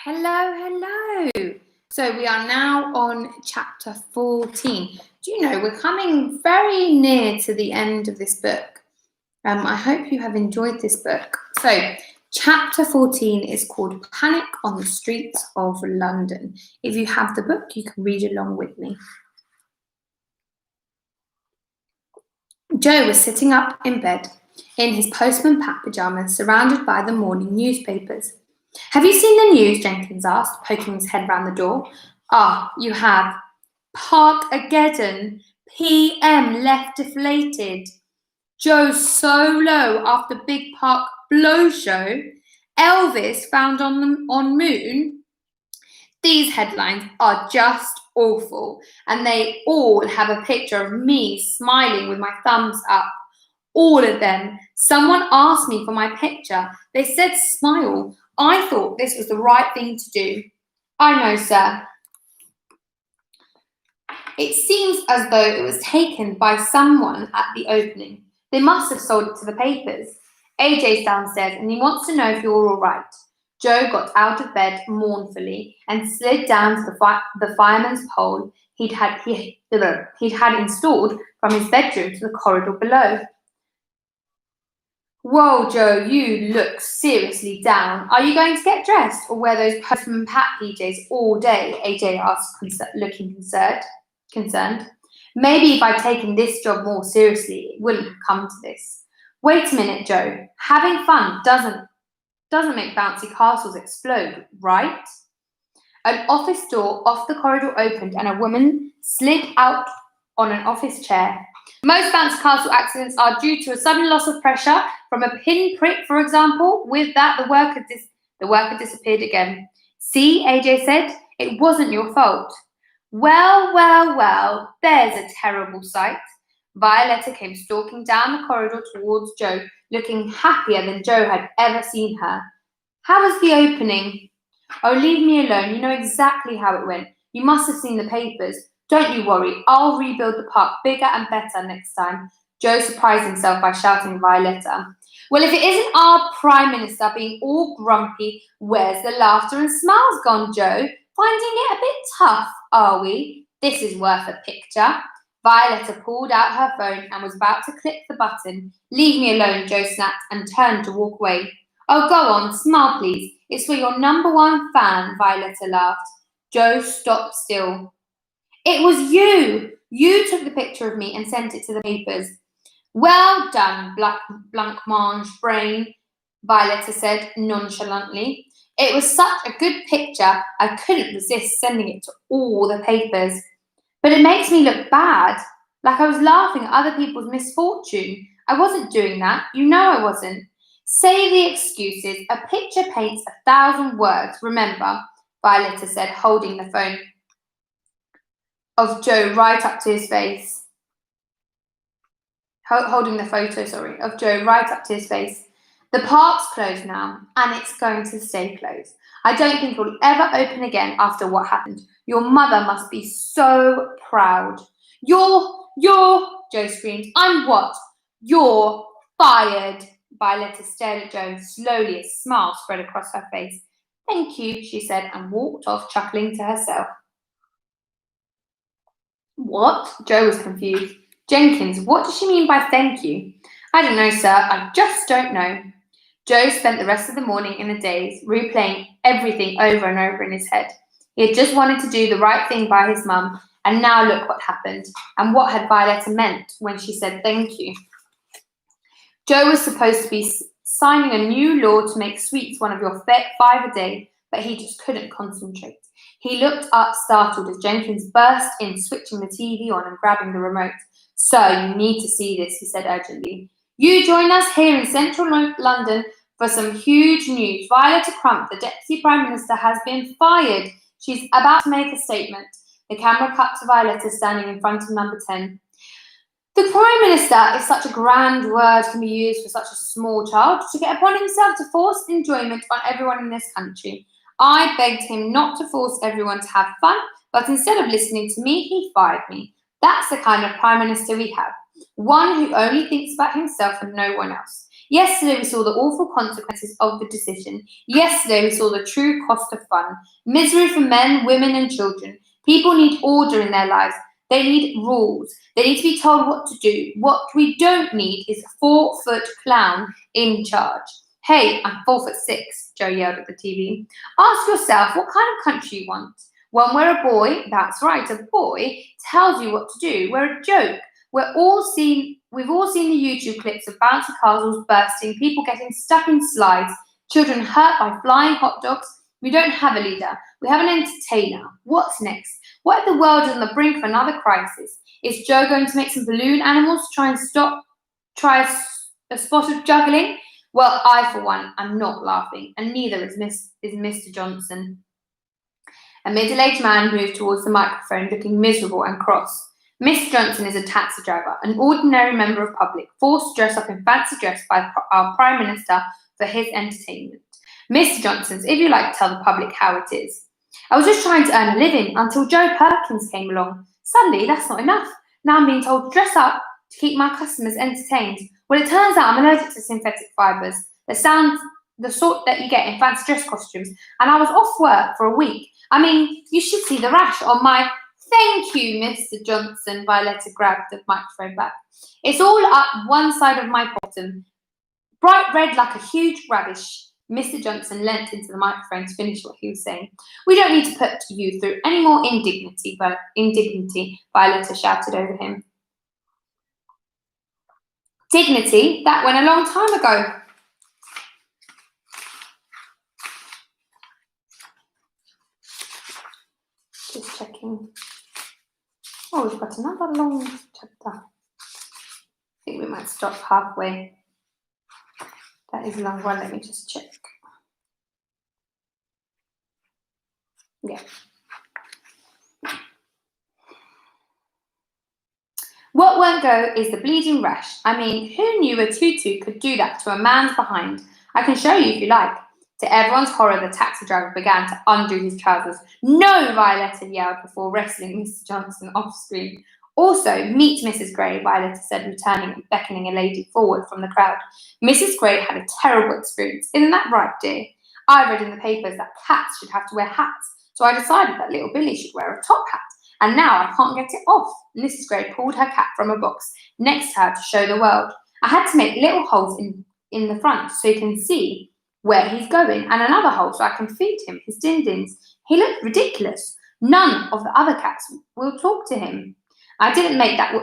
Hello. So we are now on chapter 14. Do you know, we're coming very near to the end of this book. I hope you have enjoyed this book. So chapter 14 is called Panic on the Streets of London. If you have the book, you can read along with me. Joe was sitting up in bed in his postman pat pyjamas, surrounded by the morning newspapers. "Have you seen the news?" Jenkins asked, poking his head round the door. "Ah, you have. Park-ageddon. PM left deflated. Joe solo after big park blow show. Elvis found on moon." These headlines are just awful, and they all have a picture of me smiling with my thumbs up. All of them. Someone asked me for my picture. They said smile. I thought this was the right thing to do. "I know, sir." It seems as though it was taken by someone at the opening. They must have sold it to the papers. AJ's downstairs and he wants to know if you're all right. Joe got out of bed mournfully and slid down to the fireman's pole he'd had installed from his bedroom to the corridor below. "Whoa, Joe, you look seriously down. Are you going to get dressed or wear those postman pat PJs all day?" AJ asked, looking concerned. "Maybe if I'd taken this job more seriously, it wouldn't have come to this." "Wait a minute, Joe. Having fun doesn't make bouncy castles explode, right?" An office door off the corridor opened and a woman slid out on an office chair. "Most bouncy castle accidents are due to a sudden loss of pressure from a pin prick, for example." With that, the worker disappeared again. "See," AJ said, "it wasn't your fault." Well, there's a terrible sight." Violetta came stalking down the corridor towards Joe, looking happier than Joe had ever seen her. "How was the opening?" "Oh, leave me alone. You know exactly how it went. You must have seen the papers. Don't you worry. I'll rebuild the park bigger and better next time." Joe surprised himself by shouting Violetta. "Well, if it isn't our Prime Minister being all grumpy, where's the laughter and smiles gone, Joe? Finding it a bit tough, are we? This is worth a picture." Violetta pulled out her phone and was about to click the button. "Leave me alone," Joe snapped and turned to walk away. "Oh, go on, smile please. It's for your #1 fan," Violetta laughed. Joe stopped still. "It was you! You took the picture of me and sent it to the papers." "Well done, blancmange brain," Violetta said nonchalantly. "It was such a good picture, I couldn't resist sending it to all the papers. But it makes me look bad, like I was laughing at other people's misfortune. I wasn't doing that, you know I wasn't." "Save the excuses. A picture paints 1,000 words, remember," Violetta said, holding the phone of Joe right up to his face. Holding the photo, of Joe right up to his face. "The park's closed now, and it's going to stay closed. I don't think it will ever open again after what happened. Your mother must be so proud." You're, Joe screamed. "I'm what?" "You're fired." Violetta stared at Joe. Slowly, a smile spread across her face. "Thank you," she said, and walked off, chuckling to herself. "What?" Joe was confused. "Jenkins, what does she mean by thank you?" "I don't know, sir. I just don't know." Joe spent the rest of the morning in a daze, replaying everything over and over in his head. He had just wanted to do the right thing by his mum, and now look what happened. And what had Violetta meant when she said thank you? Joe was supposed to be signing a new law to make sweets one of your 5 a day, but he just couldn't concentrate. He looked up startled as Jenkins burst in, switching the TV on and grabbing the remote. "Sir, you need to see this," he said urgently. "You join us here in central London for some huge news. Violetta Crump, the Deputy Prime Minister, has been fired. She's about to make a statement." The camera cut to Violetta standing in front of number 10. "The Prime Minister is such a grand word can be used for such a small child to get upon himself to force enjoyment on everyone in this country. I begged him not to force everyone to have fun, but instead of listening to me, he fired me. That's the kind of Prime Minister we have. One who only thinks about himself and no one else. Yesterday we saw the awful consequences of the decision. Yesterday we saw the true cost of fun. Misery for men, women and children. People need order in their lives. They need rules. They need to be told what to do. What we don't need is a 4-foot clown in charge. Hey, I'm 4'6", Joe yelled at the TV. Ask yourself what kind of country you want. One where a boy, that's right, a boy, tells you what to do. We're a joke. We've all seen the YouTube clips of bouncy castles bursting, people getting stuck in slides, children hurt by flying hot dogs. We don't have a leader. We have an entertainer. What's next? What if the world is on the brink of another crisis? Is Joe going to make some balloon animals to try a spot of juggling? Well, I, for one, am not laughing, and neither is Mr. Johnson. A middle-aged man moved towards the microphone, looking miserable and cross. Mr. Johnson is a taxi driver, an ordinary member of public, forced to dress up in fancy dress by our Prime Minister for his entertainment. Mr. Johnson's, if you like to tell the public how it is. I was just trying to earn a living until Joe Perkins came along. Suddenly, that's not enough. Now I'm being told to dress up to keep my customers entertained. Well, it turns out I'm allergic to synthetic fibres, the sort that you get in fancy dress costumes, and I was off work for a week. I mean, you should see the rash on my... Thank you, Mr. Johnson, Violetta grabbed the microphone back. It's all up one side of my bottom, bright red like a huge radish. Mr. Johnson leant into the microphone to finish what he was saying. We don't need to put you through any more indignity, Violetta shouted over him. Dignity? That went a long time ago. Just checking. Oh, we've got another long chapter. I think we might stop halfway. That is a long one. Let me just check. Yeah. What won't go is the bleeding rash. I mean, who knew a tutu could do that to a man's behind? I can show you if you like. To everyone's horror, the taxi driver began to undo his trousers. No, Violetta yelled before wrestling Mr. Johnson off screen. Also, meet Mrs. Gray, Violetta said, returning and beckoning a lady forward from the crowd. Mrs. Gray had a terrible experience. Isn't that right, dear? I read in the papers that cats should have to wear hats, so I decided that little Billy should wear a top hat. And now I can't get it off. Mrs. Gray pulled her cat from a box next to her to show the world. I had to make little holes in the front so he can see where he's going, and another hole so I can feed him his din-dins. He looked ridiculous. None of the other cats will talk to him. I didn't make that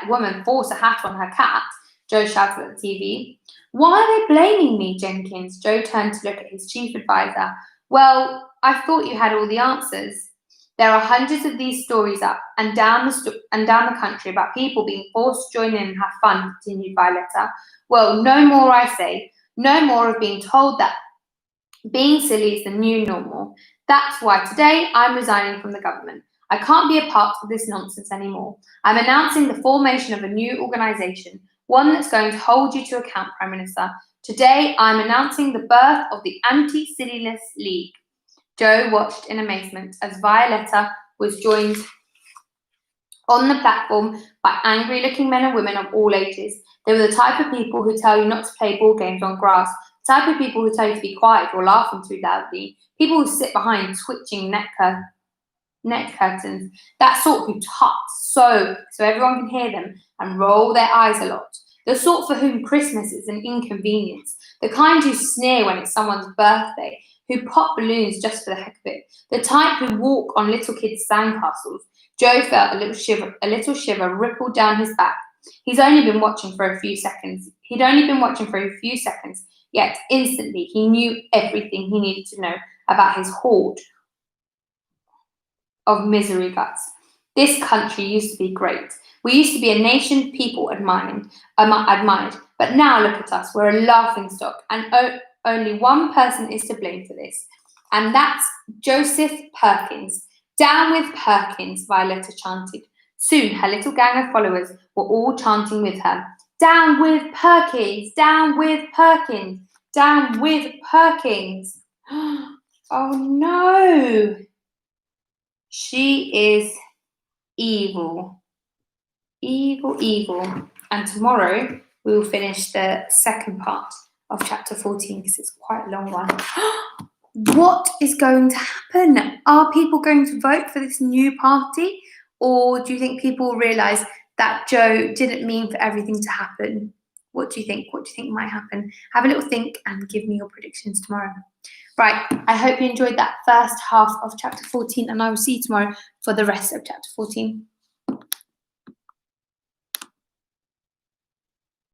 woman force a hat on her cat, Joe shouted at the TV. Why are they blaming me, Jenkins? Joe turned to look at his chief advisor. Well, I thought you had all the answers. There are hundreds of these stories up and down the country about people being forced to join in and have fun, continued Violetta. Well, no more, I say. No more of being told that being silly is the new normal. That's why today I'm resigning from the government. I can't be a part of this nonsense anymore. I'm announcing the formation of a new organisation, one that's going to hold you to account, Prime Minister. Today I'm announcing the birth of the Antisilliness League. Joe watched in amazement as Violetta was joined on the platform by angry-looking men and women of all ages. They were the type of people who tell you not to play ball games on grass, the type of people who tell you to be quiet or laughing too loudly, people who sit behind twitching neck curtains, that sort who tut so everyone can hear them and roll their eyes a lot, the sort for whom Christmas is an inconvenience, the kind who sneer when it's someone's birthday, who pop balloons just for the heck of it, the type who walk on little kids' sandcastles. Joe felt a little shiver ripple down his back. He'd only been watching for a few seconds, yet instantly he knew everything he needed to know about his horde of misery guts. This country used to be great. We used to be a nation people admired. But now look at us, we're a laughingstock, and only one person is to blame for this, and that's Joseph Perkins. Down with Perkins, Violetta chanted. Soon her little gang of followers were all chanting with her. Down with Perkins! Down with Perkins! Down with Perkins! Oh no! She is evil. Evil, evil. And tomorrow we will finish the second part of chapter 14 because it's quite a long one. What is going to happen? Are people going to vote for this new party? Or do you think people realise that Joe didn't mean for everything to happen? What do you think? What do you think might happen? Have a little think and give me your predictions tomorrow. Right, I hope you enjoyed that first half of chapter 14 and I will see you tomorrow for the rest of chapter 14.